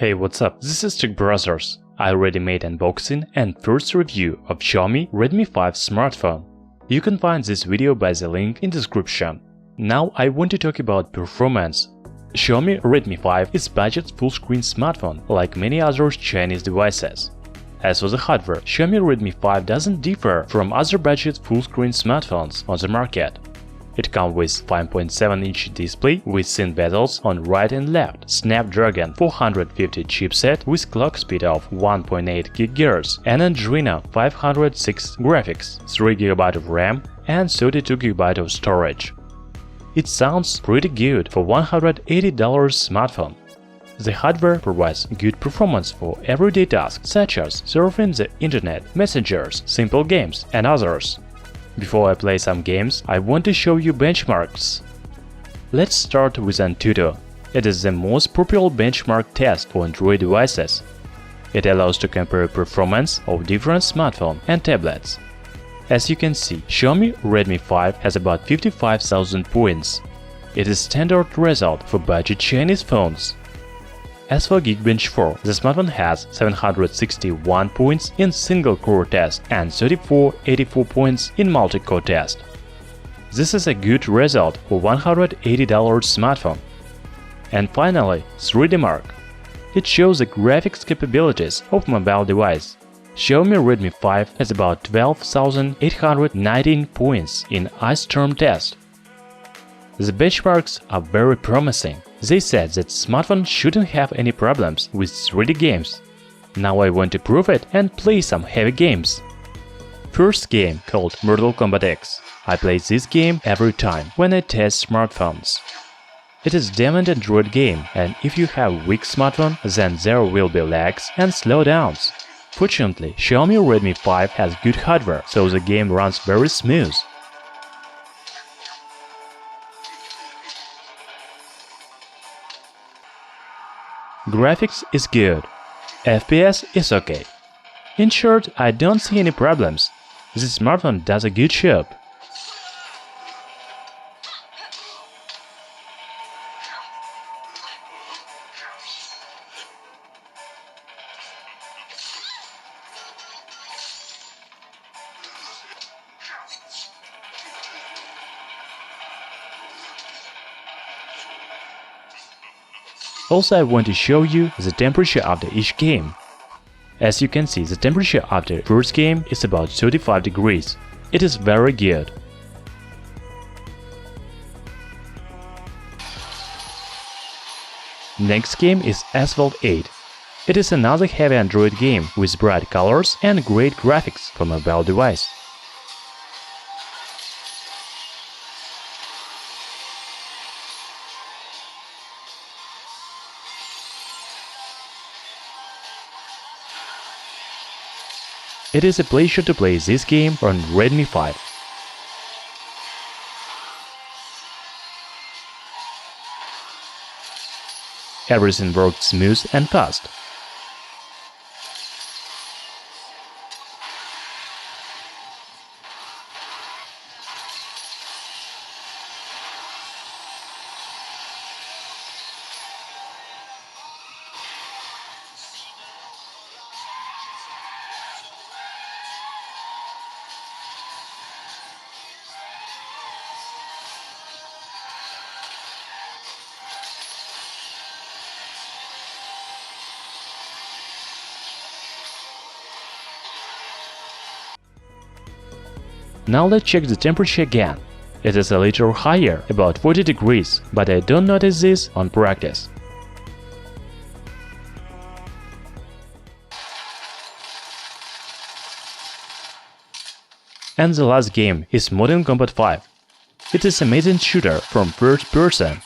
Hey, what's up? This is Tech Brothers. I already made unboxing and first review of Xiaomi Redmi 5 smartphone. You can find this video by the link in description. Now I want to talk about performance. Xiaomi Redmi 5 is budget full-screen smartphone like many other Chinese devices. As for the hardware, Xiaomi Redmi 5 doesn't differ from other budget full-screen smartphones on the market. It comes with 5.7-inch display with thin bezels on right and left, Snapdragon 450 chipset with clock speed of 1.8 GHz and Adreno 506 graphics, 3 GB of RAM and 32 GB of storage. It sounds pretty good for $180 smartphone. The hardware provides good performance for everyday tasks such as surfing the internet, messengers, simple games and others. Before I play some games, I want to show you benchmarks. Let's start with AnTuTu. It is the most popular benchmark test for Android devices. It allows to compare performance of different smartphones and tablets. As you can see, Xiaomi Redmi 5 has about 55,000 points. It is standard result for budget Chinese phones. As for GeekBench 4, the smartphone has 761 points in single-core test and 84 points in multi-core test. This is a good result for $180 smartphone. And finally, 3D Mark. It shows the graphics capabilities of mobile device. Xiaomi Redmi 5 has about 12,819 points in iStorm test. The benchmarks are very promising. They said that smartphone shouldn't have any problems with 3D games. Now I want to prove it and play some heavy games. First game called Mortal Kombat X. I play this game every time when I test smartphones. It is damn Android game, and if you have weak smartphone, then there will be lags and slowdowns. Fortunately, Xiaomi Redmi 5 has good hardware, so the game runs very smooth. Graphics is good. FPS is okay. In short, I don't see any problems. This smartphone does a good job. Also, I want to show you the temperature after each game. As you can see, the temperature after first game is about 35 degrees. It is very good. Next game is Asphalt 8. It is another heavy Android game with bright colors and great graphics for mobile device. It is a pleasure to play this game on Redmi 5. Everything worked smooth and fast. Now let's check the temperature again. It is a little higher, about 40 degrees, but I don't notice this on practice. And the last game is Mortal Kombat 5. It is an amazing shooter from first person.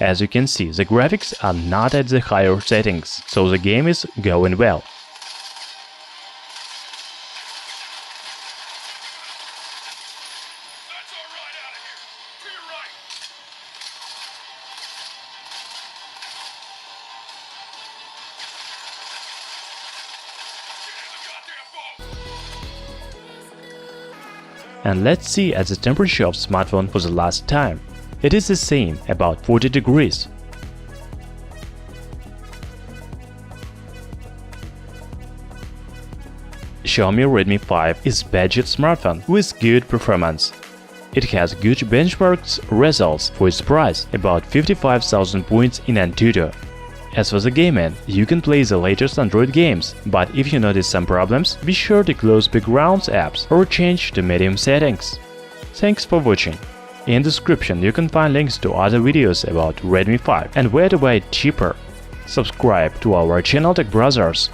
As you can see, the graphics are not at the higher settings, so the game is going well. That's all right, And let's see at the temperature of smartphone for the last time. It is the same, about 40 degrees. Xiaomi Redmi 5 is budget smartphone with good performance. It has good benchmarks results for its price, about 55,000 points in AnTuTu. As for the gaming, you can play the latest Android games, but if you notice some problems, be sure to close background apps or change to medium settings. Thanks for watching. In the description you can find links to other videos about Redmi 5 and where to buy it cheaper. Subscribe to our channel Tech Brothers.